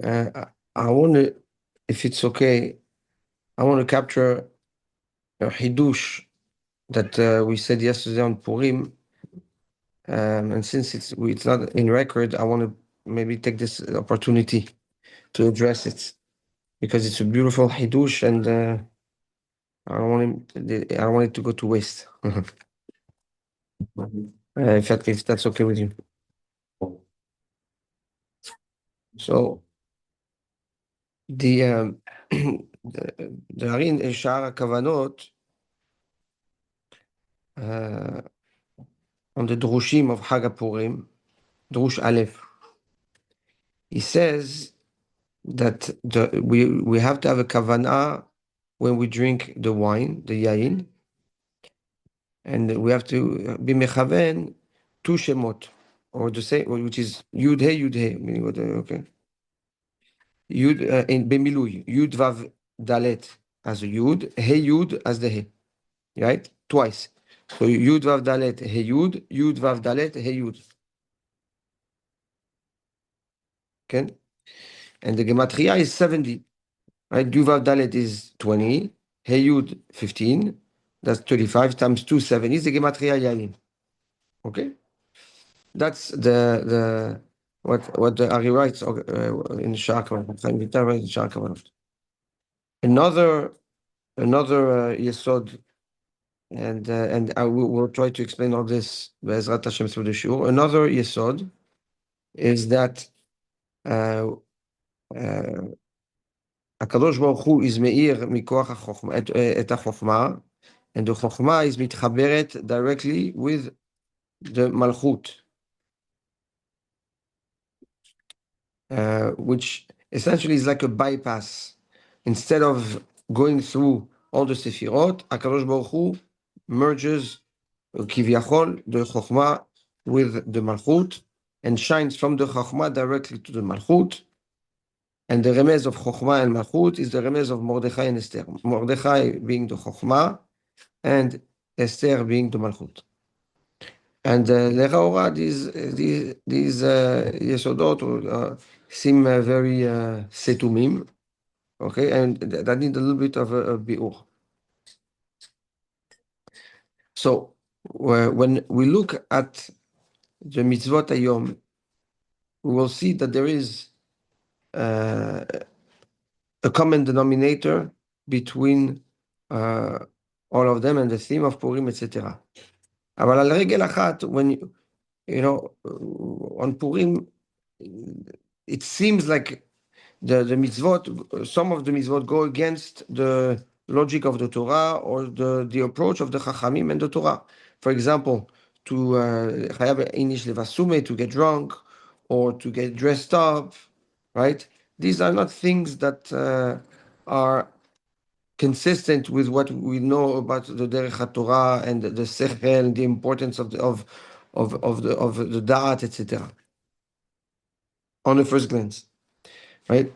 I want to, if it's okay, I want to capture a hidush that we said yesterday on Purim. And since it's not in record, I want to maybe take this opportunity to address it because it's a beautiful hidush, and I don't want it to go to waste. If that's okay with you. So the the Harin Shara Kavanot on the Drushim of Chag HaPurim, Drush Aleph, he says that we have to have a kavanah when we drink the wine, the yain, and we have to be mechaven two shemot, or the same, which is Yud He, meaning what? Okay, Yud in Bemilui, Yud Vav Dalet as a Yud, He Yud as the He, right? Twice. So Yud Vav Dalet He Yud, Yud Vav Dalet He Yud. Okay, and the gematria is 70. Right? Yud Vav Dalet is 20, He Yud 15. That's 35 times 2, 7 is the gematria yayin. Okay, that's the what the Ari writes in Shaka. Another yesod, and I will try to explain all this Be'ezrat Hashem through the shiur. Another yesod is that הקדוש ברוך הוא is מאיר מכוח החוכמה, את החוכמה, and the חוכמה is מתחברת directly with the malchut, which essentially is like a bypass. Instead of going through all the sefirot, הקדוש ברוך הוא merges כביכול the חוכמה with the malchut and shines from the חוכמה directly to the malchut. And the remez of Chokhmah and Malchut is the remez of Mordechai and Esther. Mordechai being the Chokhmah and Esther being the Malchut. And Lechaora, these Yesodot seem very setumim, okay, and that need a little bit of a biur. So when we look at the mitzvot hayom, we will see that there is a common denominator between all of them and the theme of Purim, etc. אבל על רגל אחת, when you know, on Purim, it seems like the mitzvot, some of the mitzvot go against the logic of the Torah or the approach of the Chachamim and the Torah. For example, to chayav inish levasume, to get drunk or to get dressed up, right? These are not things that are consistent with what we know about the Derech HaTorah and the Sechel and the importance of the Da'at, etc. On the first glance, right?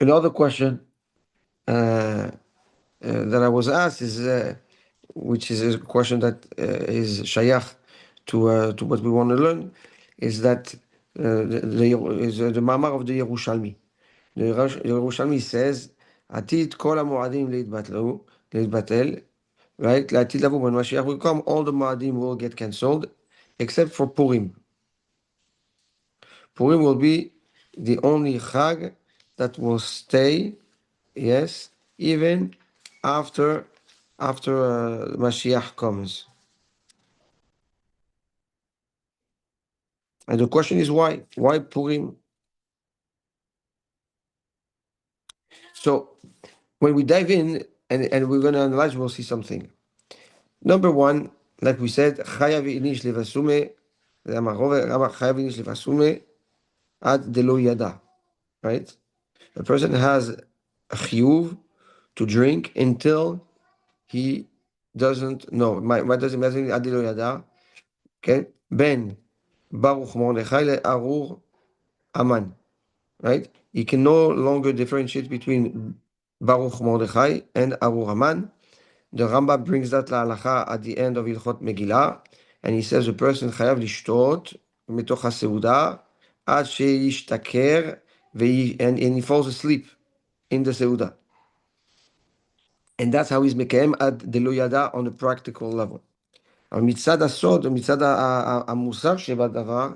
Another question that I was asked is, which is a question that is shayach to what we want to learn, is that the Mamar of the Yerushalmi. The Yerushalmi says, "Atid kol hamoadim leitbatel," right? L'atid lavo when Mashiach will come, all the moadim will get cancelled, except for Purim. Purim will be the only chag that will stay, yes, even after Mashiach comes. And the question is why? Why Purim? So when we dive in and we're going to analyze, we'll see something. Number one, like we said, chayav inish levasume, chayav inish levasume ad delo yada, right? A person has a chiyuv to drink until he doesn't know. What does it mean? Ad delo yada, okay? Ben Baruch Mordechai le Arur Aman, right? He can no longer differentiate between Baruch Mordechai and Arur Aman. The Rambam brings that להלכה at the end of Ilchot Megillah, and he says a person חייב לשתות מתוך הסעודה עד שישתכר, and he falls asleep in the סעודה. And that's how he's מקיים עד דלא ידע on a practical level. אבל מצד הסוד, מצד המוסר שבדבר,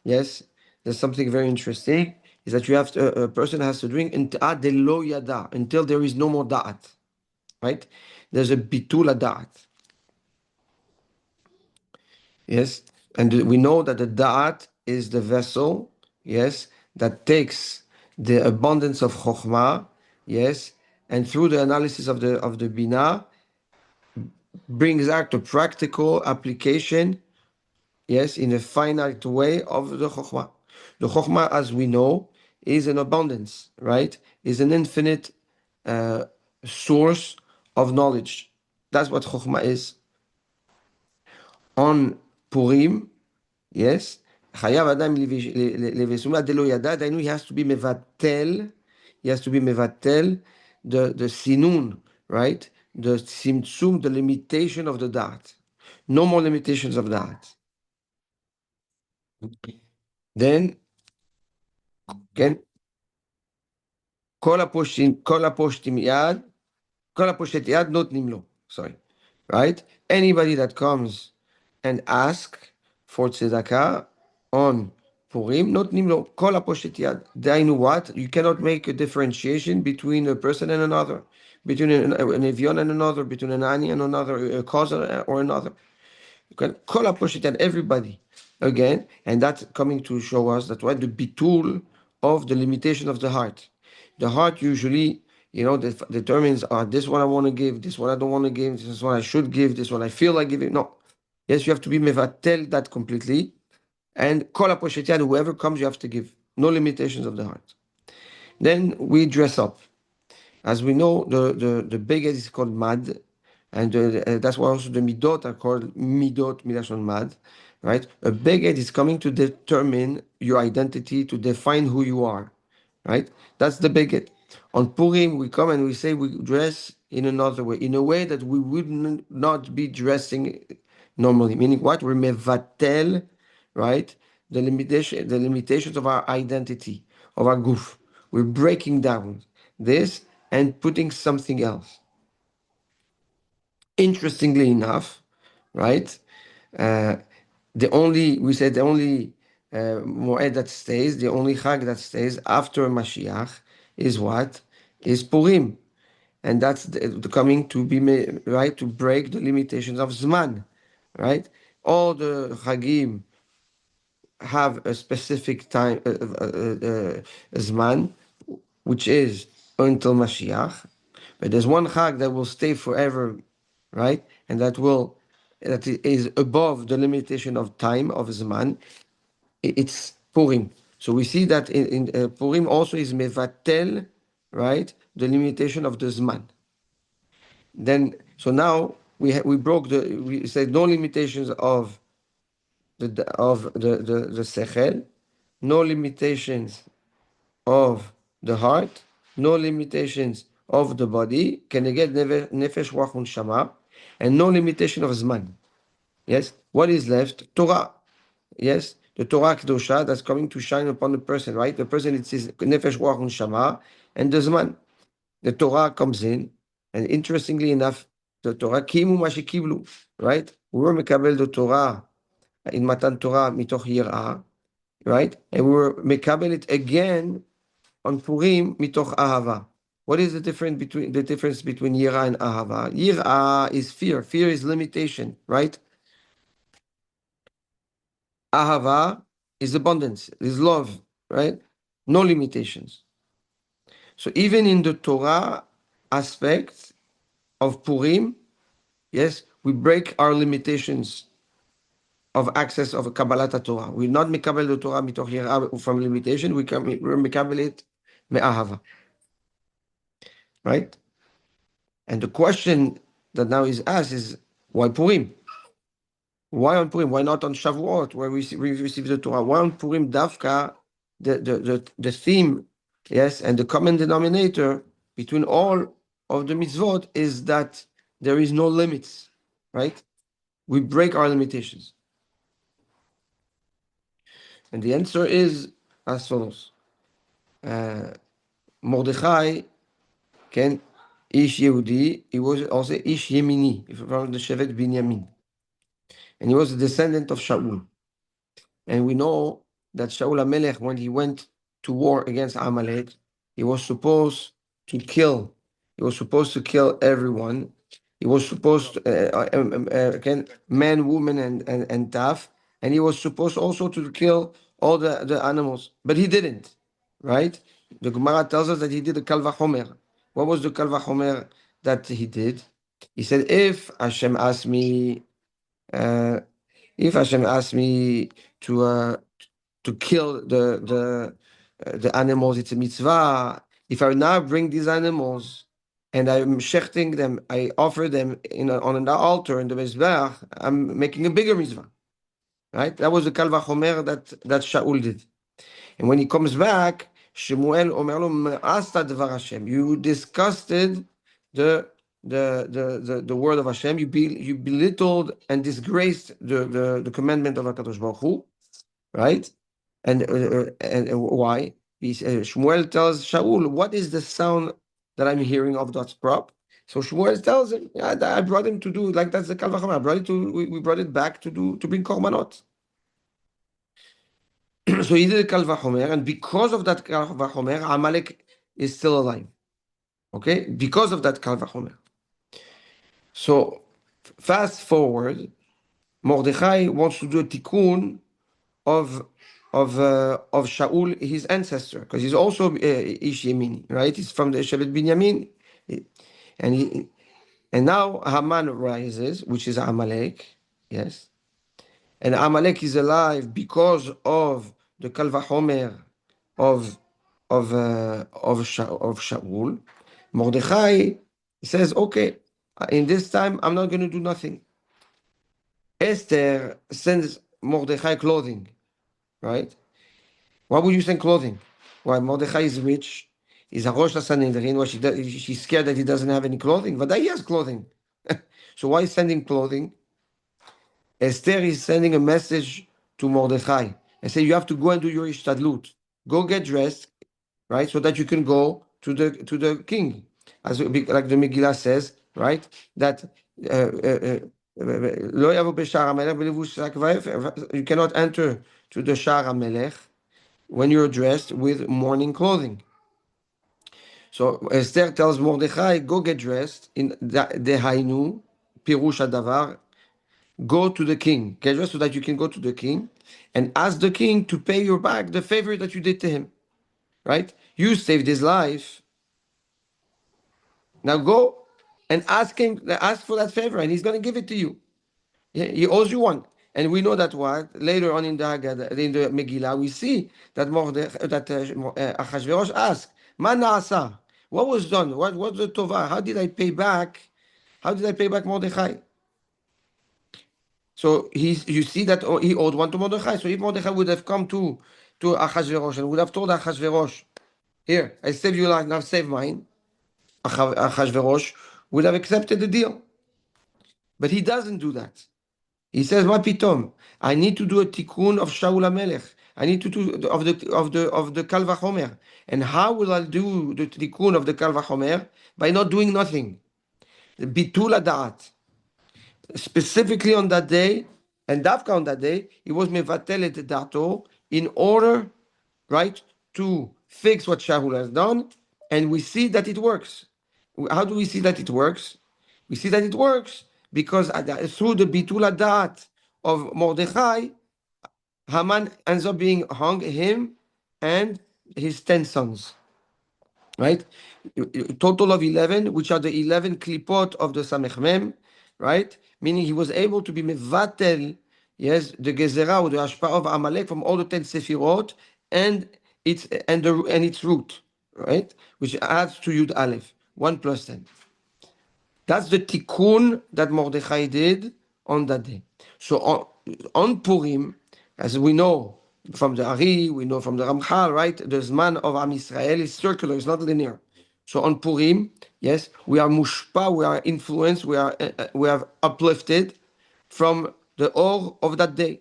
yes, there's something very interesting, is that you have to, a person has to drink עד דלא ידע, until there is no more da'at, right? There's a bitul da'at. Yes, and we know that the da'at is the vessel, yes, that takes the abundance of chokhmah, yes, and through the analysis of the bina, brings out the practical application, yes, in a finite way of the chokhmah. The chokhmah, as we know, is an abundance, right? Is an infinite source of knowledge. That's what chokhmah is. On Purim, yes, חייב אדם לבסומה דלא ידע, דהיינו, he has to be מבטל, the סינון, right? The צמצום, the limitation of the דעת. No more limitations of דעת. Then, כן, כל הפושטים יד, כל הפושט יד נותנים לו, sorry, right? Anybody that comes and ask for tzedakah on Purim, נותנים לו, כל הפושט יד. דהיינו what? You cannot make a differentiation between a person and another, between an avion and another, between an ani and another, a cause or another. You can call up Poshet everybody again, and that's coming to show us that what the bitul of the limitation of the heart. The heart usually, determines this one I want to give, this one I don't want to give, this is what I should give, this one I feel like giving. No. Yes, you have to be mevatel that completely. And kol poshet, whoever comes, you have to give. No limitations of the heart. Then we dress up. As we know, the biggest is called mad, and that's why also the midot are called midot milashon mad, right? A beged is coming to determine your identity, to define who you are, right? That's the beged. On Purim, we come and we say we dress in another way, in a way that we would not be dressing normally. Meaning what? We're mevatel, right? The limitations of our identity, of our goof. We're breaking down this and putting something else. Interestingly enough, right? The only Moed that stays, the only Chag that stays after Mashiach is what? Is Purim. And that's coming to be, right, to break the limitations of Zman, right? All the Chagim have a specific time, Zman, which is until Mashiach. But there's one Chag that will stay forever, right? And that is above the limitation of time, of Zman. It's Purim. So we see that in Purim also is Mevatel, right? The limitation of the Zman. Then, so now we said no limitations of the Sechel, no limitations of the heart, no limitations of the body, Keneged nefesh ruach unshama, and no limitation of zman. Yes, what is left? Torah. Yes, the Torah kedosha that's coming to shine upon the person, right? The person, it says nefesh ruach unshama, and the zman. The Torah comes in, and interestingly enough, the Torah kimu mashikiblu, right? We were mekabel the Torah in Matan Torah mitoch yirah, right? And we were mekabel it again on Purim mitoch ahava. What is the difference between yira and ahava? Yira is fear. Fear is limitation, right? Ahava is abundance, is love, right? No limitations. So even in the Torah aspect of Purim, yes, we break our limitations of access of Kabbalat Torah. We're not mekabel the Torah mitoch yira from limitation. We're mekabel it me'ahava. Right? And the question that now is asked is, why Purim? Why on Purim? Why not on Shavuot, where we receive the Torah? Why on Purim, Davka, the theme, yes, and the common denominator between all of the mitzvot is that there is no limits, right? We break our limitations. And the answer is as follows. Mordechai, Ish Yehudi, he was also Ish Yemini, from the Shevet Binyamin. And he was a descendant of Shaul. And we know that Shaul HaMelech, when he went to war against Amalek, he was supposed to kill. He was supposed to kill everyone. He was supposed to, again, men, women, and tough. And he was supposed also to kill all the animals. But he didn't, right? The Gemara tells us that he did the Kal Vachomer. What was the Kal Vachomer that he did? He said, uh, if Hashem asked me to kill the animals, it's a mitzvah. If I now bring these animals and I'm shechting them, I offer them on an altar in the Mizbeach, I'm making a bigger mitzvah. Right? That was the Kal Vachomer that Shaul did. And when he comes back, Shemuel Omer lo Me'asta Dvar Hashem. You disgusted the word of Hashem. You belittled and disgraced the commandment of HaKadosh Baruch Hu, right? And why? Shmuel tells Shaul, what is the sound that I'm hearing of that prop? So Shmuel tells him, yeah, I brought him to do, like that's the Kal Vachomer. I brought it we brought it back to bring korbanot. So he did the Kal Vachomer, and because of that Kal Vachomer, Amalek is still alive. Okay? Because of that Kal Vachomer. So fast forward, Mordechai wants to do a tikkun of Shaul, his ancestor, because he's also Ish Yemini, right? He's from the Shevet Binyamin, and now Haman rises, which is Amalek, yes, and Amalek is alive because of the Kal Vachomer of Shaul. Mordechai says, okay, in this time I'm not going to do nothing. Esther sends Mordechai clothing, right? Why would you send clothing? Why? Mordechai is rich. He's a Rosh HaSanhedrin. Well, she's scared that he doesn't have any clothing. But he has clothing. So why is sending clothing? Esther is sending a message to Mordechai and say, you have to go and do your ishtadlut. Go get dressed, right? So that you can go to the king. As like the Megillah says, right? That you cannot enter to the Shar HaMelech when you're dressed with mourning clothing. So Esther tells Mordechai, go get dressed in Dehainu, Pirush Hadavar, go to the king. Get dressed so that you can go to the king and ask the king to pay you back the favor that you did to him. Right? You saved his life. Now go and ask for that favor, and he's going to give it to you. He owes you one. And we know that later on in the Megillah, we see that Achashverosh asked, Ma na'asa? What was done? What was the tova? How did I pay back? How did I pay back Mordechai? So you see that he owed one to Mordechai. So if Mordechai would have come to Achashverosh and would have told Achashverosh, here, I saved your life, now save mine, Achashverosh would have accepted the deal. But he doesn't do that. He says, "Ma pitom, I need to do a tikkun of Shaul HaMelech. I need to do of the Kal Vachomer. And how will I do the tikkun of the Kal Vachomer? By not doing nothing. Bitul Da'at. Specifically on that day, and Dafka on that day, he was mevatel et dato in order, right, to fix what Shaul has done, and we see that it works. How do we see that it works? We see that it works because through the bitul da'at of Mordechai, Haman ends up being hung, him and his 10 sons. Right? Total of 11, which are the 11 klipot of the Samech Mem, right? Meaning he was able to be mevatel, yes, the gezerah or the hashpah of Amalek from all the 10 sefirot and its root, right? Which adds to Yud Aleph, 1 plus 10. That's the tikkun that Mordechai did on that day. So on Purim, as we know from the Ari, we know from the Ramchal, right? The Zman of Am Yisrael is circular, it's not linear. So on Purim, yes, we are mushpa, we are influenced, we are uplifted from the or of that day.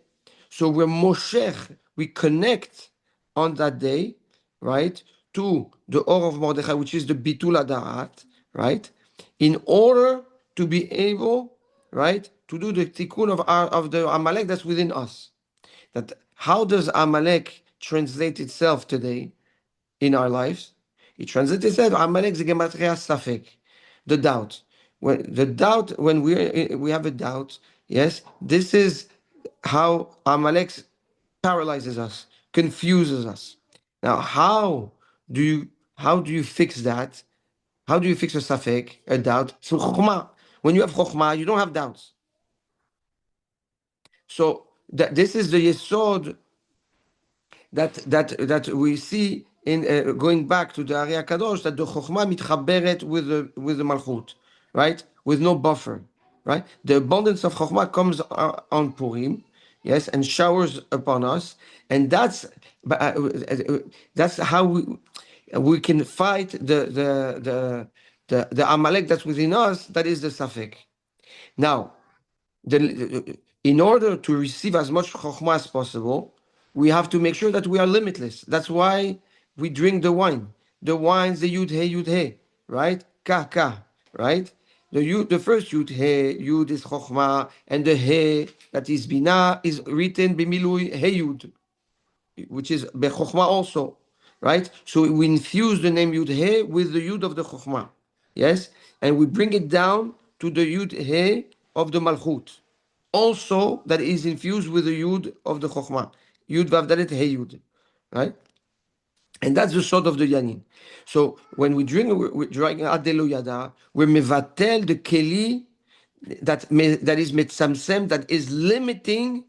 So we're moshech, we connect on that day, right, to the or of Mordechai, which is the bitul adarat, right, in order to be able, right, to do the tikkun of the Amalek that's within us. That how does Amalek translate itself today in our lives? It translates itself Amalek ze gematria safek, the doubt. When we have a doubt, yes, this is how Amalek paralyzes us, confuses us. Now, do you how do you fix that? How do you fix a safek, a doubt? Through chokhmah. When you have chokhmah, you don't have doubts. So this is the yesod that we see in going back to the Ari Kadosh, that the chokhmah mitchaberet with the malchut, right? With no buffer, right? The abundance of chokhmah comes on Purim, yes, and showers upon us, and that's how we can fight the Amalek that's within us. That is the safek. Now, in order to receive as much chokhmah as possible, we have to make sure that we are limitless. That's why we drink the wine. The wine's the yud hey, right? Ka ka, right? The first yud hey, yud is chokhmah, and the hey that is bina is written b'milui hey yud, which is bechokhmah also, right? So we infuse the name yud hey with the yud of the chokhmah, yes, and we bring it down to the yud hey of the malchut also that is infused with the Yud of the Chokhmah. Yud Vavdalet Hey Yud. Right? And that's the sort of the Yanin. So when we drink, we're drinking Adelo Yada, we're mevatel the Keli that is Metzamsem, that is limiting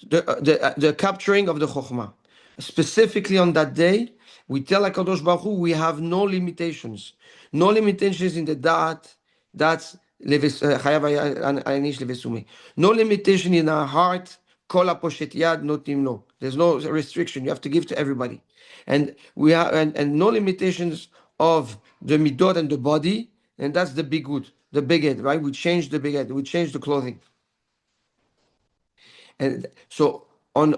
the capturing of the Chokhmah. Specifically on that day, we tell HaKadosh Baruch Hu, we have no limitations. No limitations in the Da'at, that's Chayav Anish Levesumi. No limitation in our heart, Kol HaPoshet Yad Notim Lo. There's no restriction, you have to give to everybody. And we have and no limitations of the midot and the body, and that's the big good, the big head, right? We change the big head, we change the clothing. And so on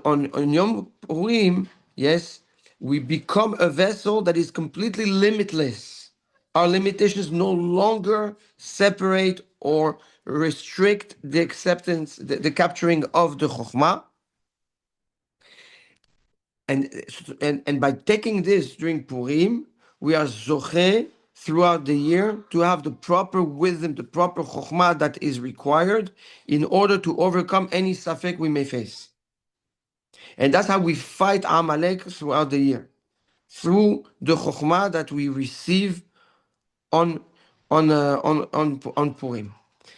Yom Purim, yes, we become a vessel that is completely limitless. Our limitations no longer separate or restrict the acceptance, the capturing of the Chokhmah. And by taking this during Purim, we are zoche throughout the year to have the proper wisdom, the proper chokhmah that is required in order to overcome any safek we may face. And that's how we fight Amalek throughout the year, through the chokhmah that we receive on Purim.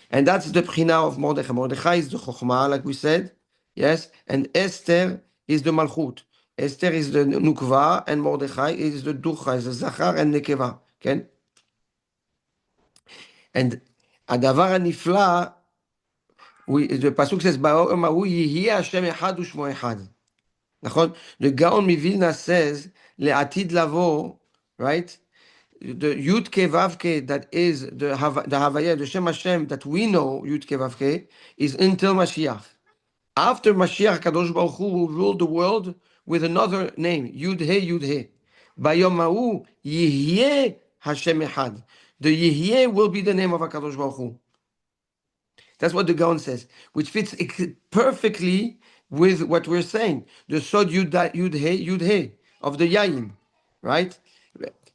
And that's the Bchina of Mordechai. Mordechai is the chokhmah, like we said, yes, and Esther is the malchut. Esther is the nukva, and Mordechai is the ducha, is the zachar and nekeva. Okay? And הדבר הנפלא, the pasuk says, ביום ההוא יהיה השם אחד ושמו אחד. נכון? The Gaon מווילנה says, לעתיד לבוא, right? The Yud Ke Vav Ke, that is the Havaya, the Shem Hashem that we know, Yud Ke Vav Ke, is until Mashiach. After Mashiach, Kadosh Baruch Hu will rule the world with another name, Yud He Yud He. Bayom Ha'u Yihyeh Hashem Echad. The Yihyeh will be the name of Kadosh Baruch Hu. That's what the Gaon says, which fits perfectly with what we're saying. The Sod Yud He of the Yayin, right?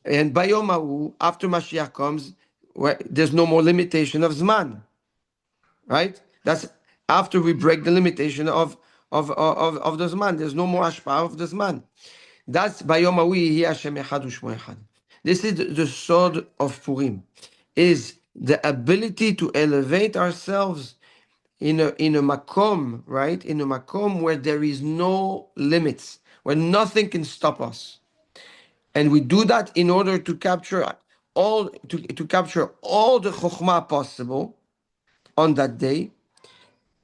And Bayom Ha'u, after Mashiach comes, there's no more limitation of Zman, right? That's after we break the limitation of the Zman. There's no more Ashpa of the Zman. That's Bayom Ha'u Yehi Hashem Echad U'Shmo Echad. This is the sword of Purim, is the ability to elevate ourselves in a makom, right? In a makom where there is no limits, where nothing can stop us. And we do that in order to capture all capture all the chokhmah possible on that day,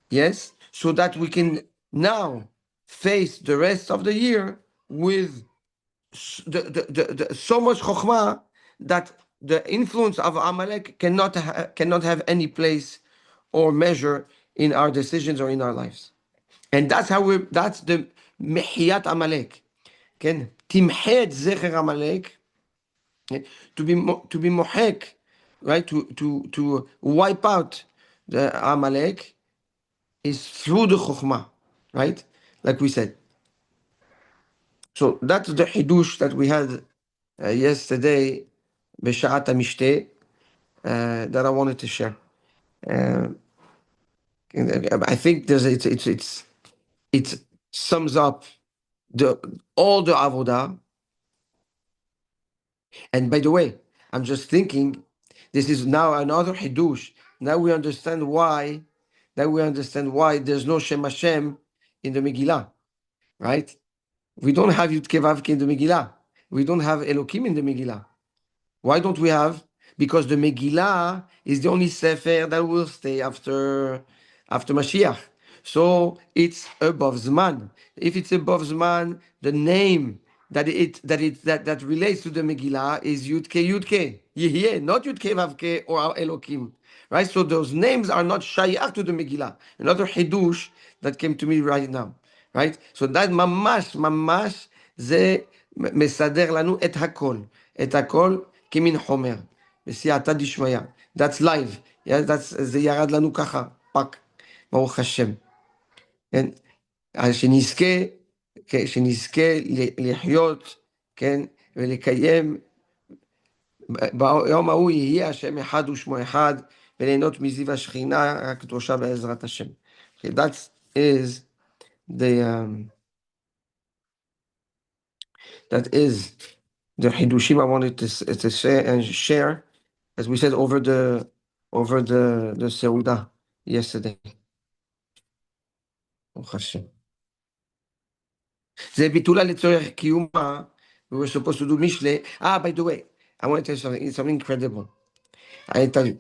yes, so that we can now face the rest of the year with so much chokhmah that the influence of Amalek cannot have any place or measure in our decisions or in our lives. And that's the Mehiyat Amalek. Can Timhed Zecher Amalek, to be mohek, right? To wipe out the Amalek is through the Chokhmah, right? Like we said. So that's the Hidush that we had yesterday, B'Sha'at HaMishteh, that I wanted to share. Uh, I think it sums up all the avodah. And by the way, I'm just thinking, this is now another hidush. Now we understand why. Now we understand why there's no Shem Hashem in the Megillah, right? We don't have Yud Kei Vav Kei in the Megillah. We don't have Elokim in the Megillah. Why don't we have? Because the Megillah is the only Sefer that will stay after Mashiach. So it's above Zman. If it's above Zman, the name that relates to the Megillah is Yud Kei. Yehyeh, not Yud Kei Vav Kei or Elokim. Right? So those names are not Shayach to the Megillah. Another Hidush that came to me right now. Right? So that mamash זה מסדר לנו את הכל. את הכל כמין חומר. בסייעתא דשמיא. That's live. Yeah, זה ירד לנו ככה, פק. ברוך השם. כן? שנזכה לחיות, כן? ולקיים, ביום ההוא יהיה השם אחד ושמו אחד, וליהנות מזיו השכינה הקדושה בעזרת השם. Okay, that is the Hidushim I wanted to say and share, as we said over the Seudah yesterday. ברוך השם. זה ביטולה לצורך קיומה. We were supposed to do Mishle. By the way, I want to tell you something. It's something incredible. I tell you.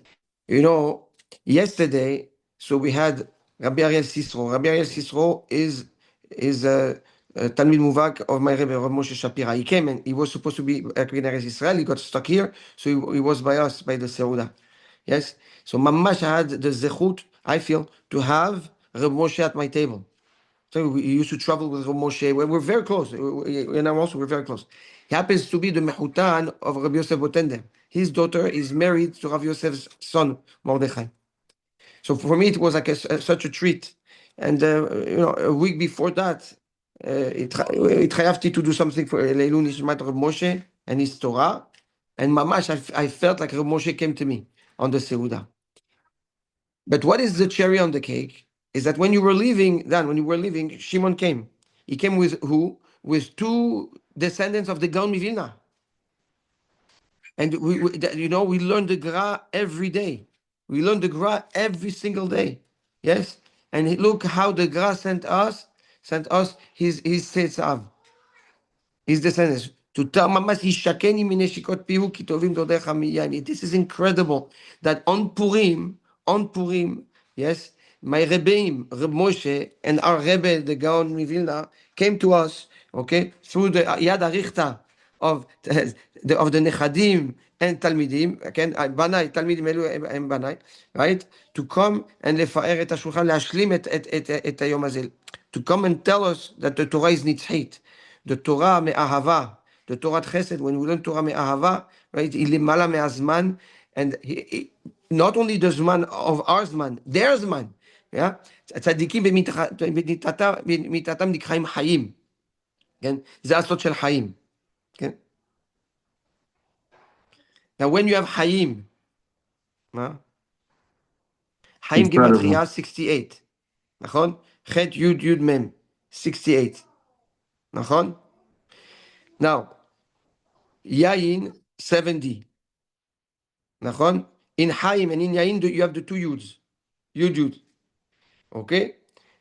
Yesterday, so we had Rabbi Ariel Sisro. Rabbi Ariel Sisro is a Talmid Muvak of my Rebbe, Rav Moshe Shapira. He came and he was supposed to be at Eretz Israel. He got stuck here, so he was by us, by the Seudah. Yes? So Mamash had the zechut, I feel, to have Rav Moshe at my table. So we used to travel with Rav Moshe. We're very close. And I'm also, we're very close. He happens to be the Mehutan of Rabbi Yosef Botender. His daughter is married to Rav Yosef's son, Mordechai. So for me, it was like such a treat. And, a week before that, התחייבתי to do something for לעילוי נשמת Rav Moshe and his Torah. And mamash, I felt like Rav Moshe came to me on the Seudah. But what is the cherry on the cake is that when you were leaving, Shimon came. He came with who? With two descendants of the Gaon Mivilna. And we learned the Gra every day. We learned the Gra every single day. Yes? And look how the Gra sent us his Tzetzav, his descendants. To tell Mamas, this is incredible that on Purim, yes, my Rebbeim, Reb Moshe, and our Rebbe, the Gaon Mivilna, came to us, okay, through the Yad Arichta of the Nechadim and Talmidim, again, Banai, Talmidim Elu and Banai, right, to come and לפאר את השולחן, להשלים את היום הזה, to come and tell us that the Torah is nitzchit, the Torah me'ahava, the Torah Chesed, when we learn Torah me'ahava, right, היא למעלה מהזמן, and not only the Zman of our Zman, their Zman, yeah? צדיקים במיתתם נקראים חיים, כן? זה הסוד של חיים, כן? Now when you have חיים, חיים גימטריה 68, נכון? ח' י' מ' 68, נכון? Now, יין 70, נכון? In חיים and in יין you have the two Yuds, Yud. Okay?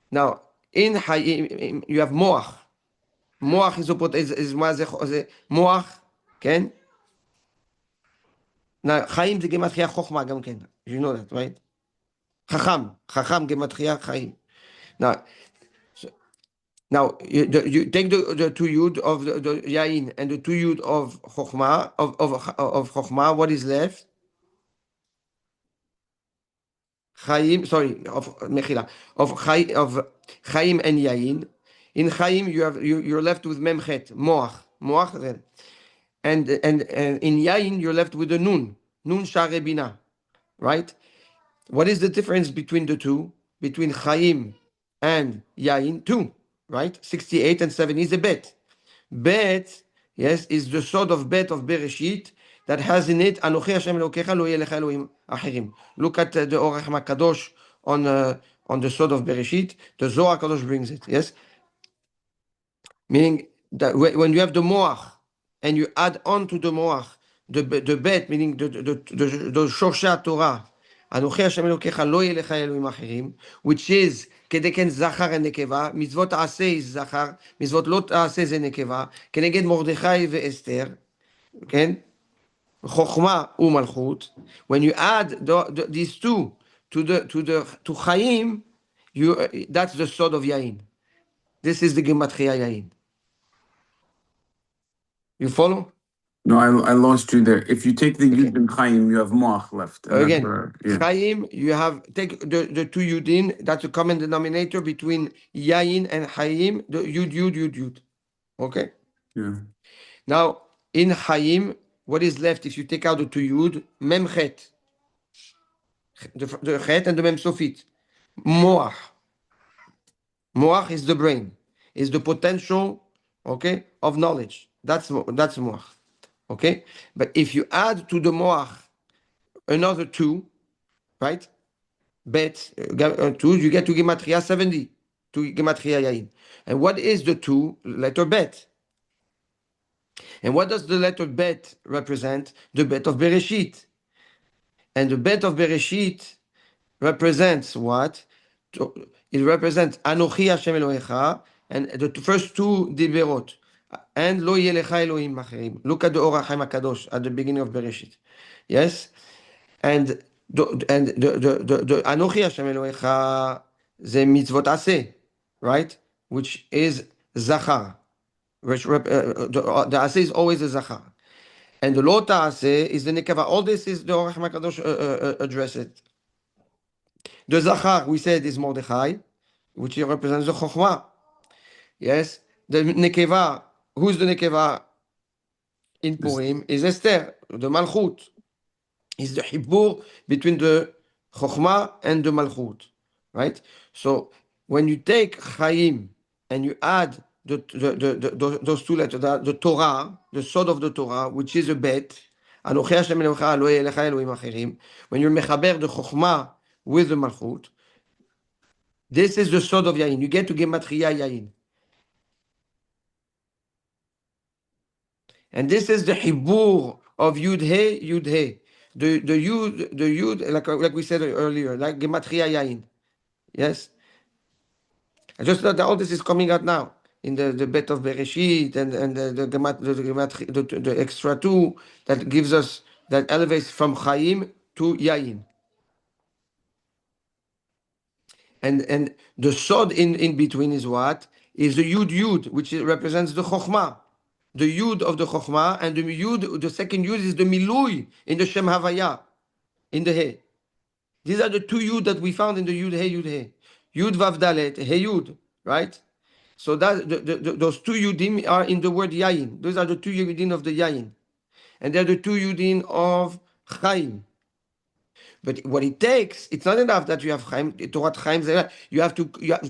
Now, in חיים you have מוח. מוח is מה זה מוח, כן? Now, חיים זה גימטריה חוכמה גם כן. You know that, right? חכם גימטריה חיים. Now, Now, you take the two yud of the yain and the two yud of chokhmah, of chokhmah, what is left? Chaim, sorry, of mechila, of chaim and yain. In chaim, you're left with memchet, moach, and in yain, you're left with the nun share bina, right? What is the difference between the two? Between chaim and yain? Two, right? 68 and 70 is a bet. Bet, yes, is the sort of bet of Bereshit that has in it Anochi Hashem Elokecha lo yeh lecha Elohim achirim. Look at the Orach HaKadosh on the sort of Bereshit. The Zohar Kadosh brings it. Yes, meaning that when you have the Moach and you add on to the Moach the bet, meaning the Shorsha Torah. אנוכי השם אלוקיך לא יהיה לך אלוהים אחרים, which is כדקן זכר ונקבה, מצוות תעשה is זכר, מצוות לא תעשה זה נקבה, כנגד מרדכי ואסתר, כן? חוכמה ומלכות. When you add these two to חיים, that's the sword of yain. This is the gematria yain. You follow? No, I lost you there. If you take the Yud in Chaim, you have Moach left. And again, Chaim, you have, take the two Yudin, that's a common denominator between Yain and Chaim, the Yud. Okay? Yeah. Now, in Chaim, what is left if you take out the two Yud? Mem Chet. The Chet and the Mem Sofit. Moach. Moach is the brain, is the potential, okay, of knowledge. That's Moach. Okay? But if you add to the Moach another two, right? Bet, two, you get to Gematria 70, to Gematria Yain. And what is the two? Letter Bet. And what does the letter Bet represent? The Bet of Bereshit. And the Bet of Bereshit represents what? It represents Anochi Hashem Elohecha, and the first two Diberot. And Lo Yeh Lecha Elohim Acherim. Look at the Orach HaKadosh at the beginning of Bereshit. Yes? And the Anochi Hashem Elohecha ze mitzvot aseh, right? Which is zachar. Which the aseh is always a zachar. And the lo ta'aseh is the nekava. All this is the Orach HaKadosh address it. The zachar, we said, is Mordechai, which represents the chokhmah. Yes? The nekeva, who's the nekeva in Purim? Is Esther, the malchut. Is the hibur between the chokhmah and the malchut, right? So when you take Chaim and you add those two letters, the Torah, the sword of the Torah, which is a bet, Anochi Hashem Elohecha lo yeh lecha Elohim acherim. When you mechaber the chokhmah with the malchut, this is the sword of Yain. You get to gematria Yain. And this is the hibur of Yud He. The Yud, like we said earlier, like Gematria Yain. Yes? I just thought that all this is coming out now in the Bet of Bereshit and the extra two that gives us, that elevates from Chaim to Yain. And the sod in between is what? Is the Yud, which represents the Chokhmah. The Yud of the Chokhmah, and the second Yud is the Milui in the Shem Havaya, in the He. These are the two Yud that we found in the Yud He. Yud Vav Dalet, He Yud, right? So that those two Yudim are in the word Yain. Those are the two Yudim of the Yain. And they're the two Yudim of Chaim. But what it takes, it's not enough that you have Chaim, Torah Chaim. You have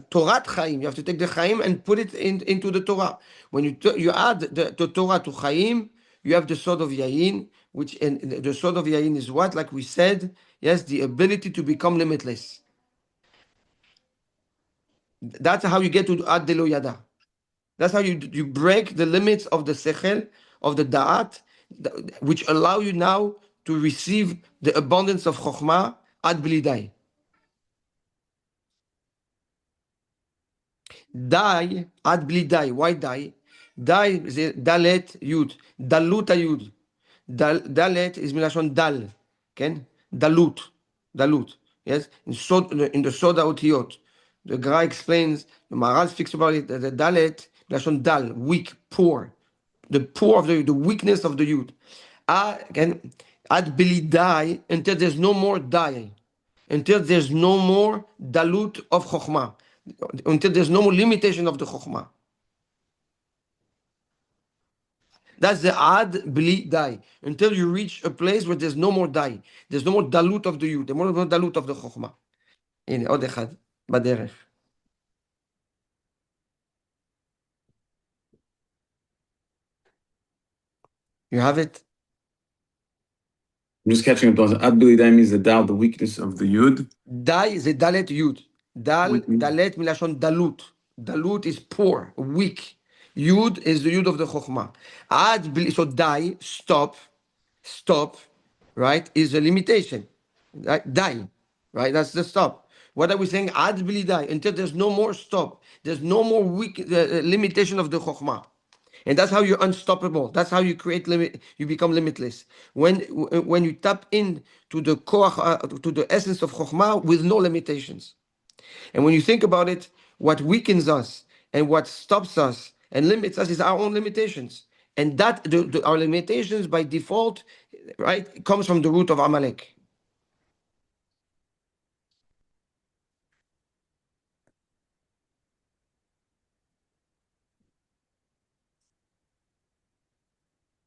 Torah Chaim. You have to take the Chaim and put it into the Torah. When you add the Torah to Chaim, you have the sword of Yain, which, and the sword of Yain is what? Like we said, yes, the ability to become limitless. That's how you get to Ad Delo Yada. That's how you break the limits of the Sechel, of the Da'at, which allow you now to receive the abundance of Chokhmah ad bli dai. Dai, ad bli dai. Why dai? Dai is dalet yud. Dalut yud. Dalet is milashon dal. Ken? Dalut. Yes? In the soda otiyot. The Gra explains, the Maharal speaks about it, the Dalet, Lashon Dal, weak, poor. The poor of the weakness of the Yud. Again, Ad Bili die until there's no more die. Until there's no more dalut of Chokhmah. Until there's no more limitation of the Chokhmah. That's the ad bli dai. Until you reach a place where there's no more dai. There's no more dalut of the yud. There's no more dalut of the chokhmah. הנה, עוד אחד, בדרך. You have it? I'm just catching up on Ad Bili Dai means the Dal, the weakness of the Yud. דai זה דלת יוד. דל, Mhm. דלת מלשון דלות. דלות is poor, weak. Yud is the yud of the chokhmah. Ad bli, so dai, stop, right, is a limitation. Right? Die, right? That's the stop. What are we saying? Ad bili die, until there's no more stop. There's no more weak limitation of the chokhmah. And that's how you're unstoppable. That's how you create limit. You become limitless. When you tap in to the koach, to the essence of chokhmah with no limitations. And when you think about it, what weakens us and what stops us and limits us is our own limitations. And that our limitations by default, right, comes from the root of Amalek.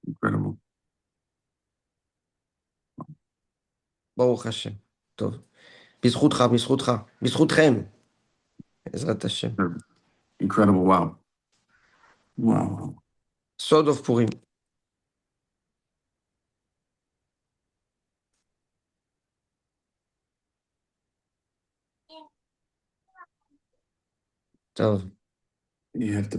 Incredible. ברוך השם. טוב. בזכותך, בזכותך, בזכותכם. בעזרת השם. Incredible. Wow. Wow. סוד of פורים. טוב. You have to